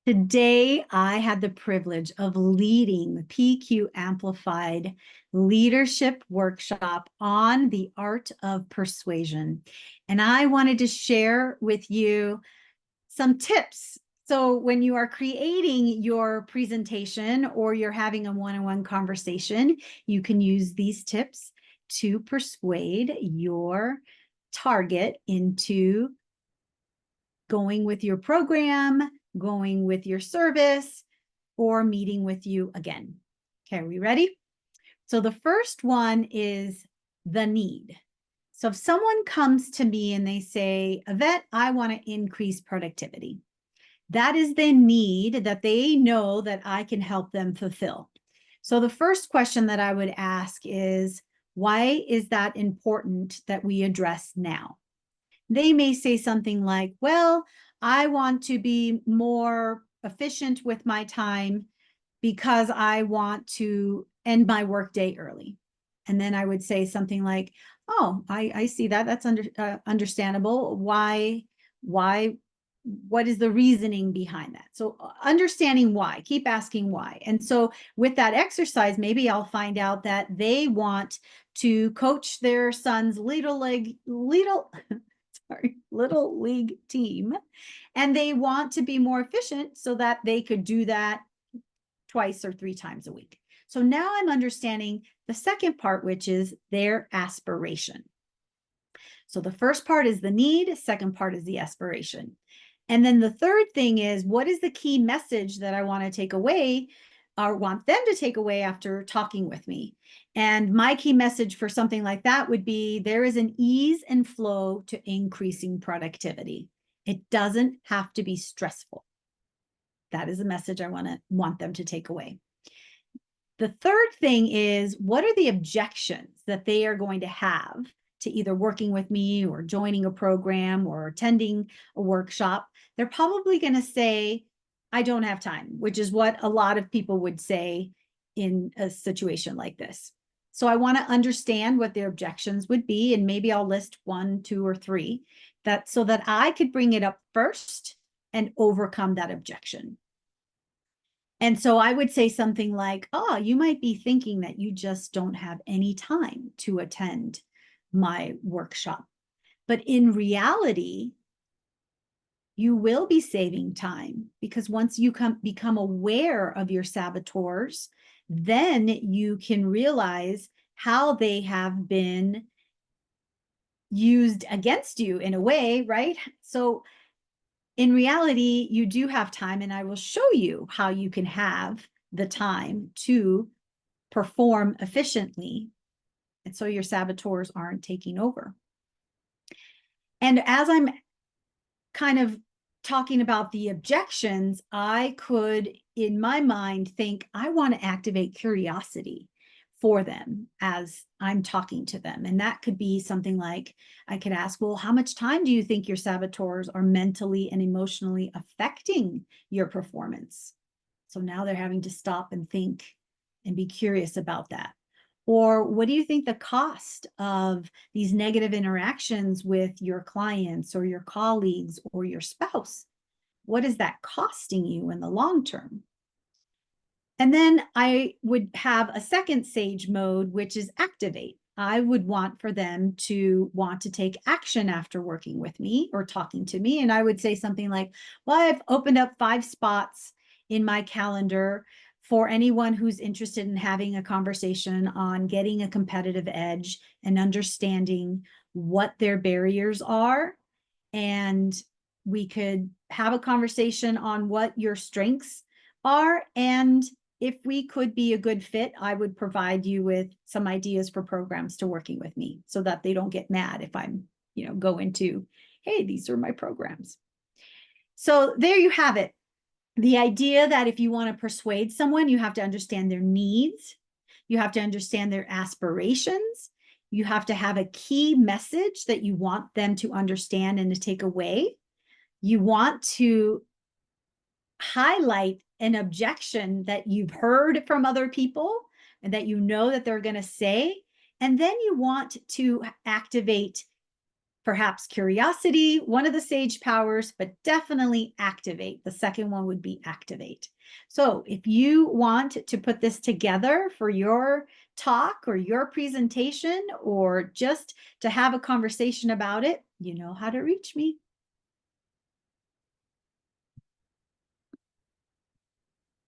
Today, I had the privilege of leading the PQ Amplified Leadership Workshop on the art of persuasion. And I wanted to share with you some tips. So when you are creating your presentation or you're having a one-on-one conversation, you can use these tips to persuade your target into going with your program, going with your service, or meeting with you again. Okay, are we ready? So the first one is the need. So if someone comes to me and they say, Yvette, I want to increase productivity. That is the need that they know that I can help them fulfill. So the first question that I would ask is, why is that important that we address now? They may say something like, well, I want to be more efficient with my time because I want to end my workday early. And then I would say something like, oh, I see that. That's understandable. Why, what is the reasoning behind that? So understanding why, keep asking why. And so with that exercise, maybe I'll find out that they want to coach their son's little league team, and they want to be more efficient so that they could do that twice or 3 times a week. So now I'm understanding the second part, which is their aspiration. So the first part is the need, second part is the aspiration. And then the third thing is, what is the key message that I want to take away or want them to take away after talking with me? And my key message for something like that would be, there is an ease and flow to increasing productivity. It doesn't have to be stressful. That is a message I want them to take away. The third thing is, what are the objections that they are going to have to either working with me or joining a program or attending a workshop? They're probably going to say, I don't have time, which is what a lot of people would say in a situation like this. So I want to understand what their objections would be, and maybe I'll list 1, 2, or 3, so that I could bring it up first and overcome that objection. And so I would say something like, oh, you might be thinking that you just don't have any time to attend my workshop. But in reality, you will be saving time, because once you become aware of your saboteurs, then you can realize how they have been used against you in a way, right? So in reality, you do have time, and I will show you how you can have the time to perform efficiently, and so your saboteurs aren't taking over. And as I'm kind of talking about the objections, I could, in my mind, think, I want to activate curiosity for them as I'm talking to them. And that could be something like, I could ask, well, how much time do you think your saboteurs are mentally and emotionally affecting your performance? So now they're having to stop and think and be curious about that. Or what do you think the cost of these negative interactions with your clients or your colleagues or your spouse? What is that costing you in the long term? And then I would have a second sage mode, which is activate. I would want for them to want to take action after working with me or talking to me. And I would say something like, well, I've opened up 5 spots in my calendar for anyone who's interested in having a conversation on getting a competitive edge and understanding what their barriers are. And we could have a conversation on what your strengths are, and if we could be a good fit, I would provide you with some ideas for programs to working with me, so that they don't get mad if I'm, go into, hey, these are my programs. So there you have it. The idea that if you want to persuade someone, you have to understand their needs. You have to understand their aspirations. You have to have a key message that you want them to understand and to take away. You want to highlight an objection that you've heard from other people and that you know that they're going to say. And then you want to activate perhaps curiosity, one of the sage powers, but definitely activate. The second one would be activate. So if you want to put this together for your talk or your presentation, or just to have a conversation about it, you know how to reach me.